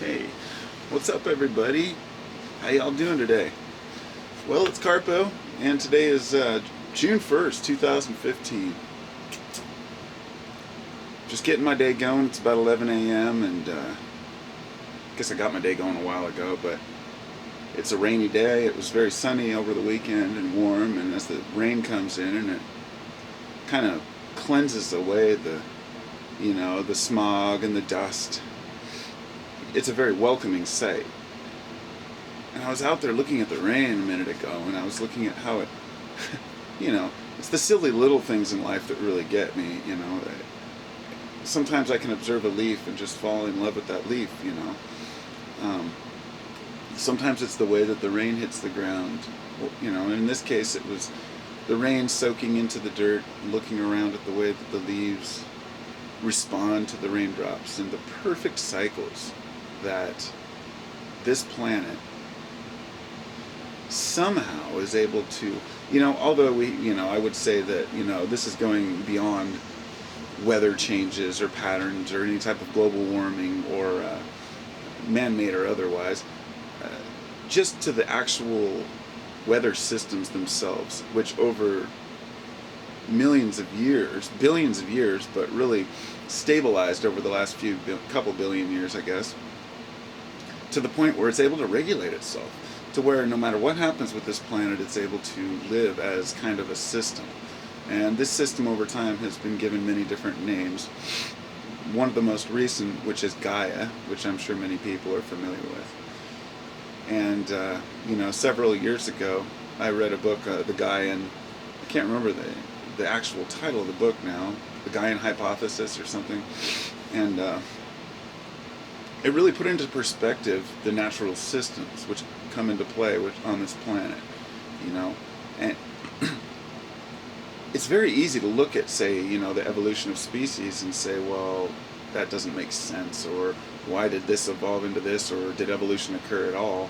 Hey, what's up everybody? How y'all doing today? Well, it's Carpo, and today is June 1st, 2015. Just getting my day going. It's about 11 a.m. and I guess I got my day going a while ago, but it's a rainy day. It was very sunny over the weekend and warm, and as the rain comes in and it kind of cleanses away the smog and the dust, it's a very welcoming sight. And I was out there looking at the rain a minute ago, and I was looking at how it, it's the silly little things in life that really get me. Sometimes I can observe a leaf and just fall in love with that leaf. Sometimes it's the way that the rain hits the ground, and in this case it was the rain soaking into the dirt, looking around at the way that the leaves respond to the raindrops and the perfect cycles that this planet somehow is able to, although I would say that, this is going beyond weather changes or patterns or any type of global warming or man-made or otherwise, just to the actual weather systems themselves, which over millions of years, billions of years, but really stabilized over the last couple billion years, I guess, to the point where it's able to regulate itself, to where no matter what happens with this planet, it's able to live as kind of a system. And this system over time has been given many different names. One of the most recent, which is Gaia, which I'm sure many people are familiar with. And, several years ago, I read a book, The Gaian, I can't remember the actual title of the book now, The Gaian Hypothesis or something. And it really put into perspective the natural systems which come into play on this planet, and it's very easy to look at, say, the evolution of species and say, well, that doesn't make sense, or why did this evolve into this, or did evolution occur at all?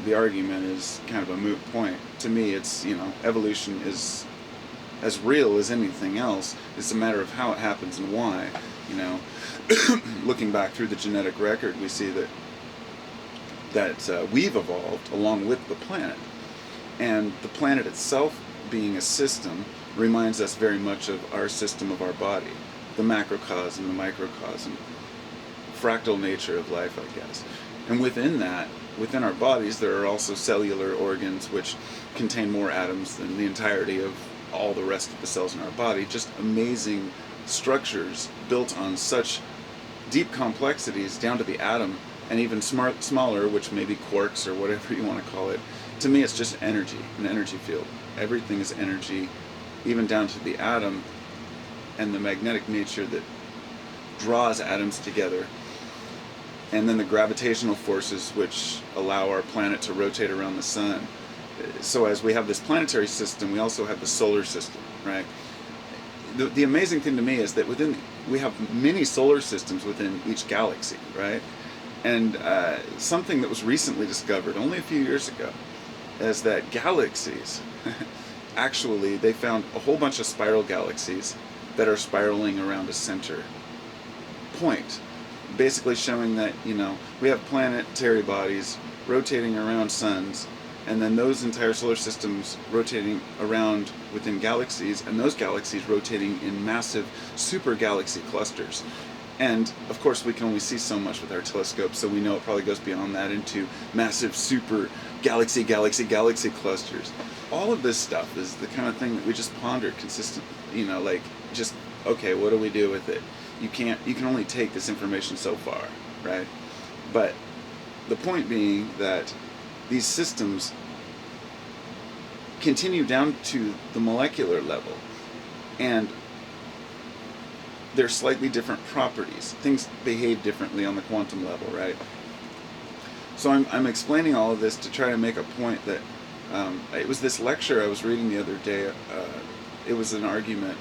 The argument is kind of a moot point. To me, it's, evolution is as real as anything else. It's a matter of how it happens and why. Looking back through the genetic record, we see that we've evolved along with the planet. And the planet itself being a system reminds us very much of our system of our body, the macrocosm, the microcosm, fractal nature of life, I guess. And within that, within our bodies, there are also cellular organs which contain more atoms than the entirety of all the rest of the cells in our body. Just amazing structures built on such deep complexities down to the atom, and even smaller, which may be quarks or whatever you want to call it. To me, it's just energy, an energy field. Everything is energy, even down to the atom and the magnetic nature that draws atoms together. And then the gravitational forces which allow our planet to rotate around the sun. So as we have this planetary system, we also have the solar system, right? The amazing thing to me is that we have many solar systems within each galaxy, right? And something that was recently discovered, only a few years ago, is that galaxies, actually, they found a whole bunch of spiral galaxies that are spiraling around a center point, basically showing that, we have planetary bodies rotating around suns, and then those entire solar systems rotating around within galaxies, and those galaxies rotating in massive super galaxy clusters. And of course we can only see so much with our telescope, so we know it probably goes beyond that into massive super galaxy clusters. All of this stuff is the kind of thing that we just ponder consistently, okay, what do we do with it? You can only take this information so far, right? But the point being that these systems continue down to the molecular level, and they're slightly different properties. Things behave differently on the quantum level, right? So I'm explaining all of this to try to make a point that it was this lecture I was reading the other day. It was an argument,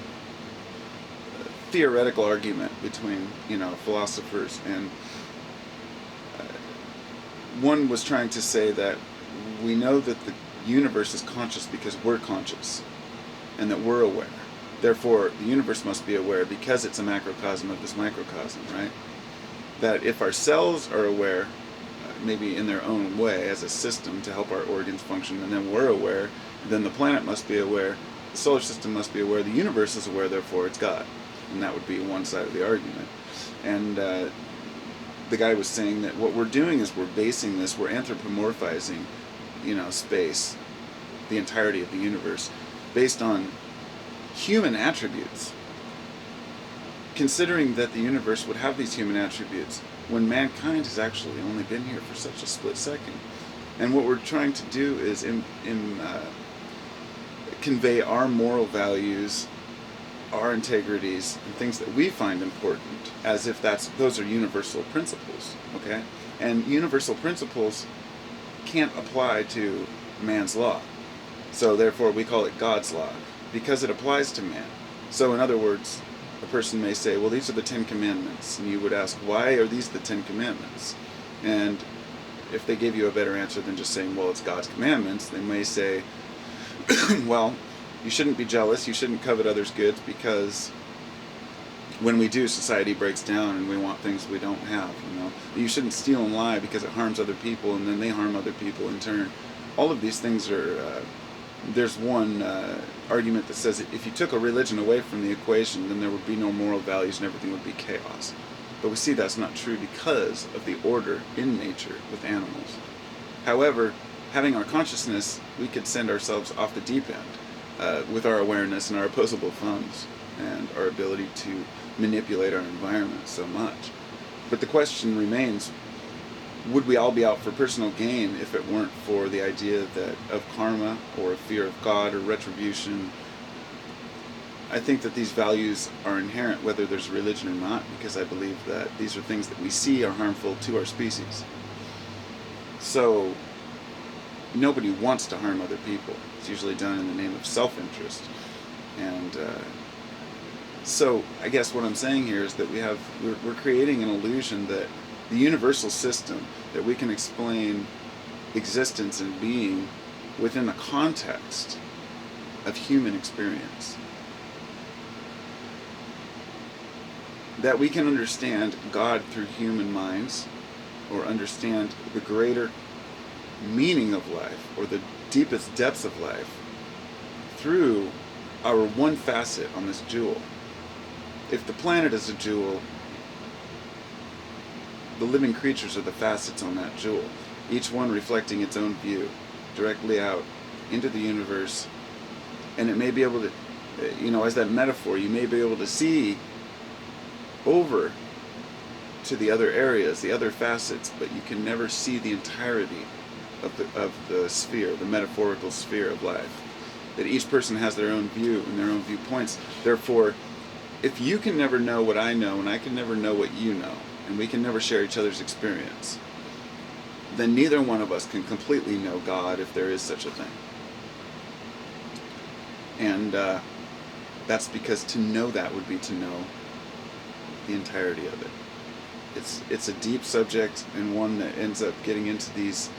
a theoretical argument between philosophers, and one was trying to say that we know that the universe is conscious because we're conscious, and that we're aware. Therefore, the universe must be aware because it's a macrocosm of this microcosm, right? that if our cells are aware, maybe in their own way as a system to help our organs function, and then we're aware, then the planet must be aware, the solar system must be aware, the universe is aware, therefore it's God. And that would be one side of the argument. And the guy was saying that what we're doing is we're basing this, we're anthropomorphizing, space, the entirety of the universe, based on human attributes. Considering that the universe would have these human attributes when mankind has actually only been here for such a split second. And what we're trying to do is convey our moral values, our integrities, and things that we find important, as if those are universal principles, okay? And universal principles can't apply to man's law. So therefore we call it God's law, because it applies to man. So in other words, a person may say, well, these are the 10 Commandments. And you would ask, why are these the 10 Commandments? And if they gave you a better answer than just saying, well, it's God's commandments, they may say, well, you shouldn't be jealous, you shouldn't covet others' goods, because when we do, society breaks down and we want things we don't have, You shouldn't steal and lie because it harms other people, and then they harm other people in turn. All of these things are... there's one argument that says if you took a religion away from the equation, then there would be no moral values and everything would be chaos. But we see that's not true because of the order in nature with animals. However, having our consciousness, we could send ourselves off the deep end with our awareness and our opposable thumbs and our ability to manipulate our environment so much. But the question remains, would we all be out for personal gain if it weren't for the idea of karma or a fear of God or retribution? I think that these values are inherent whether there's religion or not, because I believe that these are things that we see are harmful to our species. So nobody wants to harm other people. It's usually done in the name of self-interest. And so I guess what I'm saying here is that we're creating an illusion that the universal system, that we can explain existence and being within the context of human experience. That we can understand God through human minds, or understand the greater meaning of life, or the deepest depths of life, through our one facet on this jewel. If the planet is a jewel, the living creatures are the facets on that jewel, each one reflecting its own view directly out into the universe. And it may be able to, as that metaphor, you may be able to see over to the other areas, the other facets, but you can never see the entirety of the sphere, the metaphorical sphere of life. That each person has their own view and their own viewpoints. Therefore, if you can never know what I know, and I can never know what you know, and we can never share each other's experience, then neither one of us can completely know God, if there is such a thing. And that's because to know that would be to know the entirety of it. It's a deep subject, and one that ends up getting into these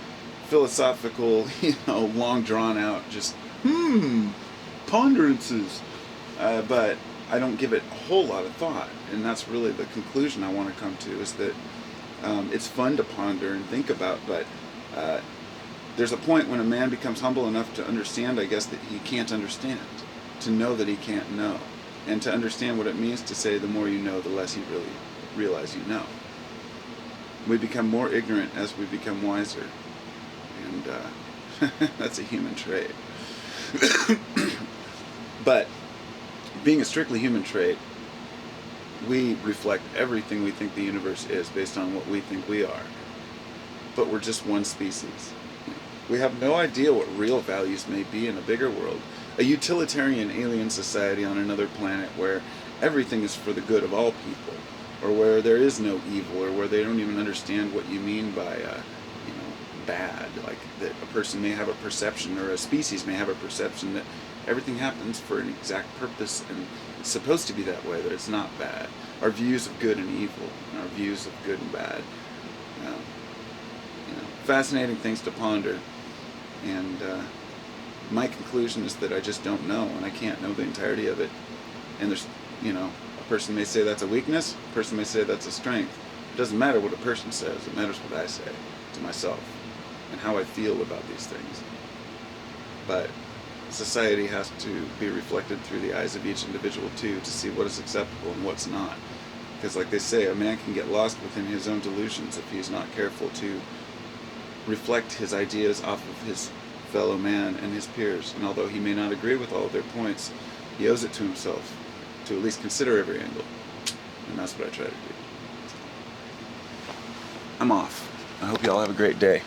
philosophical, long drawn out, just ponderances. But I don't give it a whole lot of thought, and that's really the conclusion I want to come to, is that it's fun to ponder and think about, but there's a point when a man becomes humble enough to understand, I guess, that he can't understand, to know that he can't know, and to understand what it means to say the more you know, the less you really realize you know. We become more ignorant as we become wiser, and that's a human trait. But being a strictly human trait, we reflect everything we think the universe is based on what we think we are. But we're just one species. We have no idea what real values may be in a bigger world. A utilitarian alien society on another planet where everything is for the good of all people, or where there is no evil, or where they don't even understand what you mean by bad. Like that a person may have a perception, or a species may have a perception that everything happens for an exact purpose and it's supposed to be that way, that it's not bad. Our views of good and evil, and our views of good and bad. Fascinating things to ponder. And my conclusion is that I just don't know, and I can't know the entirety of it. And there's, a person may say that's a weakness, a person may say that's a strength. doesn't matter what a person says, it matters what I say to myself and how I feel about these things. But society has to be reflected through the eyes of each individual too, to see what is acceptable and what's not. Because like they say, a man can get lost within his own delusions if he's not careful to reflect his ideas off of his fellow man and his peers. And although he may not agree with all of their points, he owes it to himself to at least consider every angle. And that's what I try to do. I'm off. I hope you all have a great day.